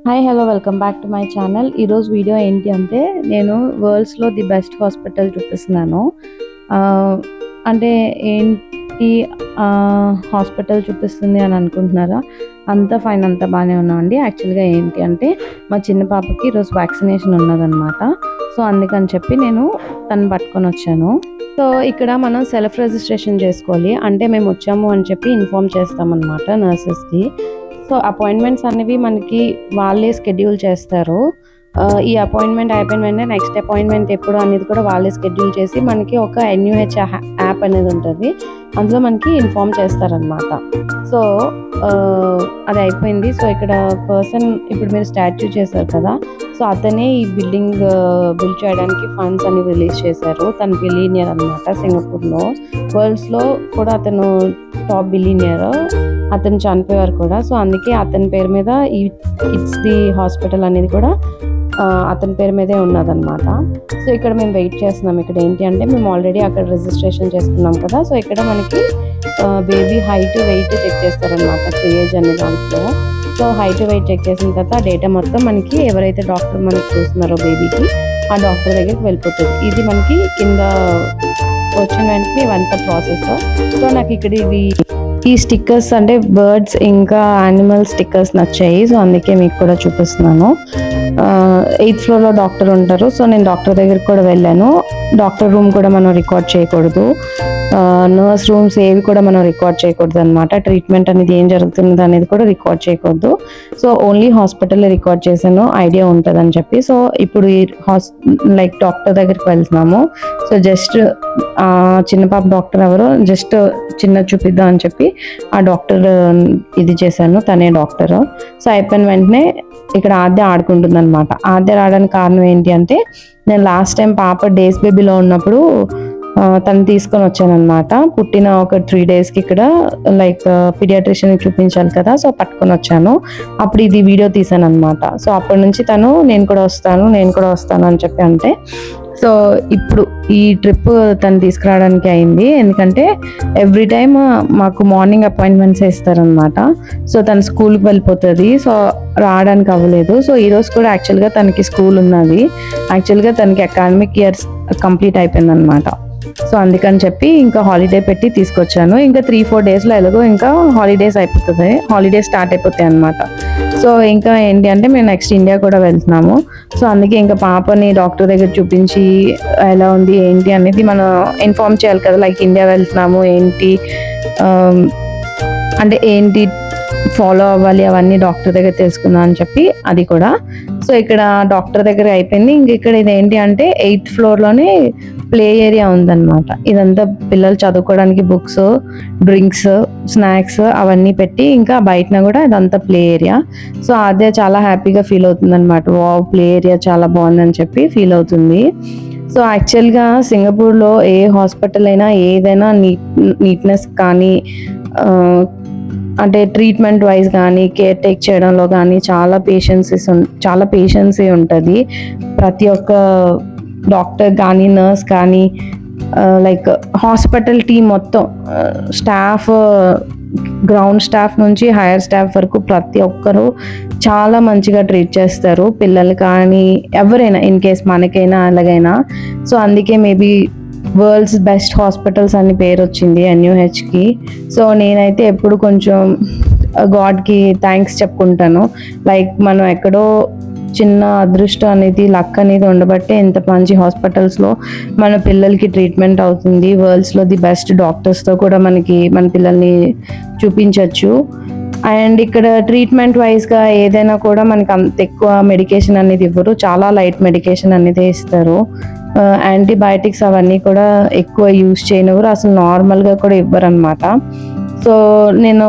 Hi hello welcome back to my channel. ఈరోజు video ఏంటి అంటే నేను వరల్డ్స్లో ది బెస్ట్ హాస్పిటల్ చూపిస్తున్నాను. అంటే ఏంటి హాస్పిటల్ చూపిస్తుంది అని అనుకుంటున్నారా? అంతా ఫైన్, అంతా బాగానే ఉన్నామండి. యాక్చువల్గా ఏంటి అంటే మా చిన్న పాపకి ఈరోజు వ్యాక్సినేషన్ ఉన్నదన్నమాట. సో అందుకని చెప్పి నేను తను పట్టుకొని వచ్చాను. సో ఇక్కడ మనం సెల్ఫ్ రిజిస్ట్రేషన్ చేసుకోవాలి. అంటే మేము వచ్చాము అని చెప్పి ఇన్ఫామ్ చేస్తామన్నమాట నర్సెస్కి. సో అపాయింట్మెంట్స్ అనేవి మనకి వాళ్ళే షెడ్యూల్ చేస్తారు. ఈ అపాయింట్మెంట్ అయిపోయిన వెంటనే నెక్స్ట్ అపాయింట్మెంట్ ఎప్పుడు అనేది కూడా వాళ్ళే షెడ్యూల్ చేసి మనకి ఒక NUH యాప్ అనేది ఉంటుంది. అందులో మనకి ఇన్ఫామ్ చేస్తారనమాట. సో అది అయిపోయింది. సో ఇక్కడ పర్సన్ ఇప్పుడు మీరు స్టాచ్యూ చేశారు కదా, సో అతనే ఈ బిల్డింగ్ బిల్డ్ చేయడానికి ఫండ్స్ అని రిలీజ్ చేశారు. తను బిలీనియర్ అనమాట. సింగపూర్లో వరల్డ్స్లో కూడా అతను టాప్ బిలీనియర్. అతను చనిపోయారు కూడా. సో అందుకే అతని పేరు మీద ఈ కిడ్స్ ది హాస్పిటల్ అనేది కూడా అతని పేరు మీదే ఉన్నదన్నమాట. సో ఇక్కడ మేము వెయిట్ చేస్తున్నాం. ఇక్కడ ఏంటి అంటే మేము ఆల్రెడీ అక్కడ రిజిస్ట్రేషన్ చేసుకున్నాం కదా. సో ఇక్కడ మనకి బేబీ హైట్ వెయిట్ చెక్ చేస్తారనమాట, ఏజ్ అనే దాంట్లో. సో హైట్ వెయిట్ చెక్ చేసిన తర్వాత డేటా మొత్తం మనకి ఎవరైతే డాక్టర్ మనకి చూస్తున్నారో బేబీకి, ఆ డాక్టర్ దగ్గరికి వెళ్ళిపోతుంది. ఇది మనకి కింద వచ్చిన వెంటనే ఇవంతా ప్రాసెస్. సో నాకు ఇక్కడ ఈ స్టిక్కర్స్ అంటే బర్డ్స్ ఇంకా యానిమల్ స్టిక్కర్స్ నచ్చాయి. సో అందుకే మీకు కూడా చూపిస్తున్నాను. 8th ఫ్లోర్లో డాక్టర్ ఉంటారు. సో నేను డాక్టర్ దగ్గరికి కూడా వెళ్ళాను. డాక్టర్ రూమ్ కూడా మనం రికార్డ్ చేయకూడదు, నర్స్ రూమ్స్ ఏవి కూడా మనం రికార్డ్ చేయకూడదు అనమాట. ట్రీట్మెంట్ అనేది ఏం జరుగుతుంది అనేది కూడా రికార్డ్ చేయకూడదు. సో ఓన్లీ హాస్పిటల్ రికార్డ్ చేశాను, ఐడియా ఉంటుంది అని చెప్పి. సో ఇప్పుడు ఈ లైక్ డాక్టర్ దగ్గరికి వెళ్తున్నాము. సో జస్ట్ చిన్న పాప డాక్టర్ ఎవరో జస్ట్ చిన్న చూపిద్దాం అని చెప్పి ఆ డాక్టర్ ఇది చేశాను, తనే డాక్టర్. సో అయిపోయిన వెంటనే ఇక్కడ ఆద్య ఆడుకుంటుంది అనమాట. ఆద్య రావడానికి కారణం ఏంటి అంటే నేను లాస్ట్ టైం పాప డేస్ బేబీలో ఉన్నప్పుడు తను తీసుకొని వచ్చాను అనమాట. పుట్టిన ఒక 3 daysకి ఇక్కడ లైక్ పీడియాట్రిషియన్ చూపించాలి కదా. సో పట్టుకొని వచ్చాను. అప్పుడు ఇది వీడియో తీసాను అనమాట. సో అప్పటి నుంచి తను నేను కూడా వస్తాను అని చెప్పి అంటే, సో ఇప్పుడు ఈ ట్రిప్ తను తీసుకురావడానికి అయింది. ఎందుకంటే ఎవ్రీ టైమ్ మాకు మార్నింగ్ అపాయింట్మెంట్స్ ఇస్తారనమాట. సో తను స్కూల్కి వెళ్ళిపోతుంది. సో రావడానికి అవ్వలేదు. సో ఈరోజు కూడా యాక్చువల్గా తనకి స్కూల్ ఉన్నది. యాక్చువల్గా తనకి అకాడమిక్ ఇయర్స్ కంప్లీట్ అయిపోయింది అనమాట. సో అందుకని చెప్పి ఇంకా హాలిడే పెట్టి తీసుకొచ్చాను. ఇంకా 3-4 daysలో ఎలాగో ఇంకా హాలిడేస్ స్టార్ట్ అయిపోతాయి అనమాట. సో ఇంకా ఏంటి అంటే మేము నెక్స్ట్ ఇండియా కూడా వెళ్తున్నాము. సో అందుకే ఇంకా పాపని డాక్టర్ దగ్గర చూపించి ఎలా ఉంది ఏంటి అనేది మనం ఇన్ఫార్మ్ చేయాలి కదా. లైక్ ఇండియా వెళ్తున్నాము ఏంటి అంటే ఏంటి ఫాలో అవ్వాలి అవన్నీ డాక్టర్ దగ్గర తెలుసుకుందాం అని చెప్పి అది కూడా. సో ఇక్కడ డాక్టర్ దగ్గర అయిపోయింది. ఇంక ఇక్కడ ఇది ఏంటి అంటే 8th ఫ్లోర్లోనే ప్లే ఏరియా ఉందన్నమాట. ఇదంతా పిల్లలు చదువుకోవడానికి బుక్స్, డ్రింక్స్, స్నాక్స్ అవన్నీ పెట్టి ఇంకా బయటన కూడా ఇదంతా ప్లే ఏరియా. సో అదే చాలా హ్యాపీగా ఫీల్ అవుతుంది అనమాట. వావ్, ప్లే ఏరియా చాలా బాగుందని చెప్పి ఫీల్ అవుతుంది. సో యాక్చువల్గా సింగపూర్లో ఏ హాస్పిటల్ అయినా ఏదైనా నీట్నెస్ కానీ అంటే ట్రీట్మెంట్ వైజ్ కానీ కేర్ టేక్ చేయడంలో కానీ చాలా పేషెన్సీ ఉంటుంది. ప్రతి ఒక్క డాక్టర్ కానీ నర్స్ కానీ లైక్ హాస్పిటల్ టీమ్ మొత్తం స్టాఫ్, గ్రౌండ్ స్టాఫ్ నుంచి హైయర్ స్టాఫ్ వరకు ప్రతి ఒక్కరు చాలా మంచిగా ట్రీట్ చేస్తారు. పిల్లలు కానీ ఎవరైనా, ఇన్ కేస్ మనకైనా అలాగైనా. సో అందుకే మేబీ వరల్డ్స్ బెస్ట్ హాస్పిటల్స్ అని పేరు వచ్చింది NUHకి. సో నేనైతే ఎప్పుడు కొంచెం గాడ్కి థ్యాంక్స్ చెప్పుకుంటాను. లైక్ మనం ఎక్కడో చిన్న అదృష్టం అనేది, లక్ అనేది ఉండబట్టే ఇంత మంచి హాస్పిటల్స్లో మన పిల్లలకి ట్రీట్మెంట్ అవుతుంది. వరల్డ్స్లో ది బెస్ట్ డాక్టర్స్తో కూడా మన పిల్లల్ని చూపించవచ్చు. అండ్ ఇక్కడ ట్రీట్మెంట్ వైజ్గా ఏదైనా కూడా మనకి అంత ఎక్కువ మెడికేషన్ అనేది ఇవ్వరు. చాలా లైట్ మెడికేషన్ అనేది ఇస్తారు. యాంటీబయాటిక్స్ అవన్నీ కూడా ఎక్కువ యూజ్ చేయనివ్వరు. అసలు నార్మల్గా కూడా ఇవ్వరు అనమాట. సో నేను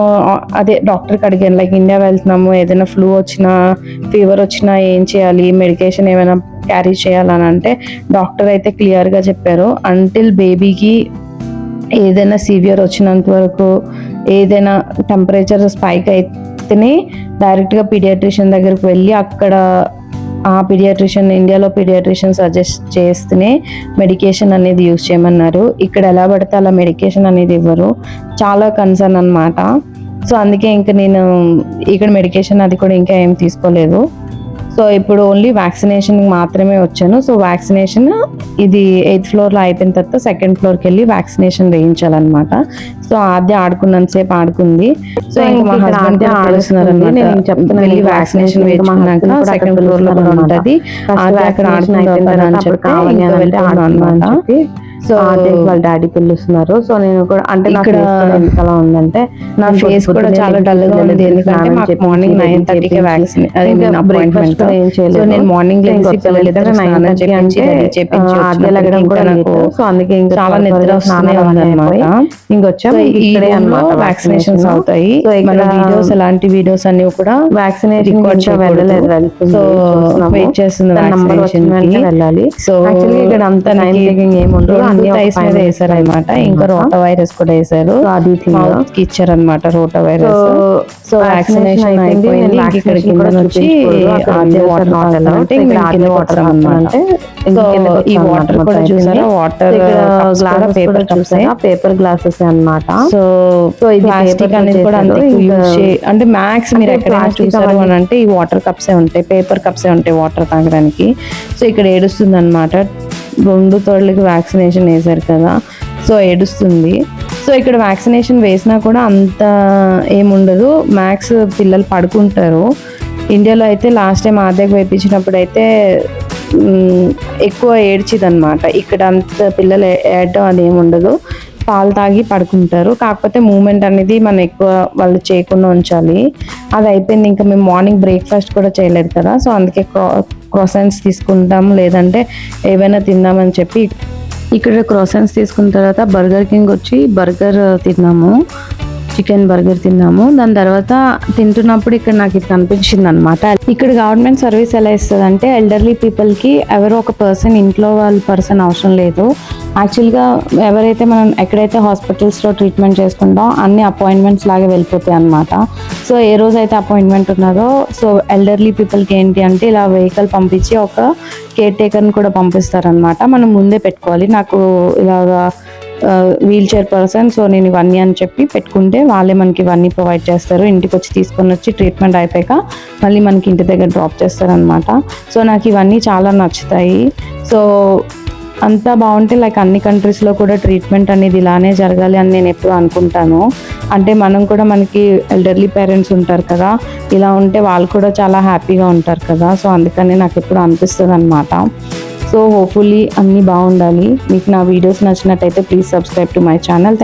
అదే డాక్టర్కి అడిగాను, లైక్ ఇండియా వెళ్తున్నాము, ఏదైనా ఫ్లూ వచ్చినా ఫీవర్ వచ్చినా ఏం చేయాలి, మెడికేషన్ ఏమైనా క్యారీ చేయాలని అంటే డాక్టర్ అయితే క్లియర్గా చెప్పారు, అంటిల్ బేబీకి ఏదైనా సివియర్ వచ్చినంత వరకు, ఏదైనా టెంపరేచర్ స్పైక్ అయితేనే డైరెక్ట్గా పీడియాట్రిషియన్ దగ్గరికి వెళ్ళి అక్కడ ఆ ఇండియాలో పీడియాట్రిషియన్ సజెస్ట్ చేస్తేనే మెడికేషన్ అనేది యూజ్ చేయమన్నారు. ఇక్కడ ఎలా పడితే అలా మెడికేషన్ అనేది ఇవ్వరు. చాలా కన్సర్న్ అనమాట. సో అందుకే ఇంకా నేను ఇక్కడ మెడికేషన్ అది కూడా ఇంకా ఏం తీసుకోలేదు. సో ఇప్పుడు ఓన్లీ వ్యాక్సినేషన్ మాత్రమే వచ్చాను. సో వ్యాక్సినేషన్ ఇది 8th ఫ్లోర్లో అయిపోయిన తర్వాత 2nd ఫ్లోర్కి వెళ్ళి వ్యాక్సినేషన్ వేయించాలన్నమాట. సో ఆద్య ఆడుకున్నంతసేపు ఆడుకుంది. సో ఇంకా మా హస్బెండ్ ఆడుస్తున్నారు అనమాట. వెళ్ళి వ్యాక్సినేషన్ వేయించుకున్నాక 2nd ఫ్లోర్లో కూడా ఉంటుంది, ఆద్య అక్కడ ఆడుకుంటాను అని చెప్పి ఇంకా వెళ్తున్నాను అనమాట. సో వాళ్ళ డాడీ పిలుస్తున్నారు. సో నేను కూడా అంటే ఇక్కడ ఎలా ఉందంటే నా ఫేస్ కూడా చాలా డల్ గా ఉంది, ఎందుకంటే మాకు మార్నింగ్ 9:30కి వ్యాక్సిన్ అపాయింట్మెంట్. సో నేను మార్నింగ్ చాలా నిద్ర వస్తూనే ఉందన్నమాట. ఇంకొచ్చాం ఇక్కడే అన్నమాట వ్యాక్సినేషన్స్ అవుతాయి. మన వీడియోస్ ఎలాంటి వీడియోస్ అన్ని కూడా వ్యాక్సినేషన్ సో వెయిట్ చేస్తుంది వెళ్ళాలి. సో ఇక్కడ అంతా ఏముండదు, టైస్ మీద వేసారు అనమాట. ఇంకా రోటా వైరస్ కూడా వేసారు, మౌత్ కి ఇచ్చారు అనమాట రోటా వైరస్. సో వ్యాక్సినేషన్ అయిపోయింది. ఇక్కడ కింద వచ్చి వాటర్ అనమాట. సో ఈ వాటర్ కూడా చూసారా, water paper cups, paper glasses అన్నమాట. సో ప్లాస్టిక్ అనేది కూడా అంతే యూజ్ అంటే మ్యాక్స్ మీరు ఎక్కడైనా చూసారు అని అంటే ఈ వాటర్ కప్సే ఉంటాయి, పేపర్ కప్సే ఉంటాయి వాటర్ తాగడానికి. సో ఇక్కడ ఏడుస్తుంది అనమాట, 2 తోళ్ళకి వ్యాక్సినేషన్ వేశారు కదా, సో ఏడుస్తుంది. సో ఇక్కడ వ్యాక్సినేషన్ వేసినా కూడా అంత ఏముండదు, మ్యాక్స్ పిల్లలు పడుకుంటారు. ఇండియాలో అయితే లాస్ట్ టైం ఆద్యకు వేయించినప్పుడు అయితే ఎక్కువ ఏడ్చిది అనమాట. ఇక్కడ అంత పిల్లలు ఏడటం అది ఏముండదు, పాలు తాగి పడుకుంటారు. కాకపోతే మూమెంట్ అనేది మనం ఎక్కువ వాళ్ళు చేయకుండా ఉంచాలి. అది అయిపోయింది. ఇంకా మేము మార్నింగ్ బ్రేక్ఫాస్ట్ కూడా చేయలేదు కదా, సో అందుకే క్రోసెంట్స్ తీసుకుంటాం, లేదంటే ఏవైనా తిందామని చెప్పి ఇక్కడ క్రోసెంట్స్ తీసుకున్న తర్వాత బర్గర్ కింగ్ వచ్చి బర్గర్ తిన్నాము, చికెన్ బర్గర్ తిన్నాము. దాని తర్వాత తింటున్నప్పుడు ఇక్కడ నాకు ఇది కనిపించింది అనమాట. ఇక్కడ గవర్నమెంట్ సర్వీస్ ఎలా ఇస్తుంది అంటే ఎల్డర్లీ పీపుల్కి ఎవరో ఒక పర్సన్, ఇంట్లో వాళ్ళ పర్సన్ అవసరం లేదు. యాక్చువల్గా ఎవరైతే మనం ఎక్కడైతే హాస్పిటల్స్లో ట్రీట్మెంట్ చేసుకుంటాం అన్ని అపాయింట్మెంట్స్ లాగే వెళ్ళిపోతాయి అనమాట. సో ఏ రోజైతే అపాయింట్మెంట్ ఉన్నదో సో ఎల్డర్లీ పీపుల్కి ఏంటి అంటే ఇలా వెహికల్ పంపించి ఒక కేర్ టేకర్ని కూడా పంపిస్తారనమాట. మనం ముందే పెట్టుకోవాలి. నాకు ఇలాగా వీల్ చైర్ పర్సన్, సో నేను ఇవన్నీ అని చెప్పి పెట్టుకుంటే వాళ్ళే మనకి ఇవన్నీ ప్రొవైడ్ చేస్తారు. ఇంటికి వచ్చి తీసుకొని వచ్చి ట్రీట్మెంట్ అయిపోయాక మళ్ళీ మనకి ఇంటి దగ్గర డ్రాప్ చేస్తారనమాట. సో నాకు ఇవన్నీ చాలా నచ్చుతాయి. సో అంతా బాగుంటే లైక్ అన్ని కంట్రీస్లో కూడా ట్రీట్మెంట్ అనేది ఇలానే జరగాలి అని నేను ఎప్పుడు అనుకుంటాను. అంటే మనం కూడా మనకి ఎల్డర్లీ పేరెంట్స్ ఉంటారు కదా, ఇలా ఉంటే వాళ్ళు కూడా చాలా హ్యాపీగా ఉంటారు కదా. సో అందుకని నాకు ఎప్పుడు అనిపిస్తుంది అనమాట. సో హోప్ఫుల్లీ అన్నీ బాగుండాలి. మీకు నా వీడియోస్ నచ్చినట్టయితే please subscribe to my channel.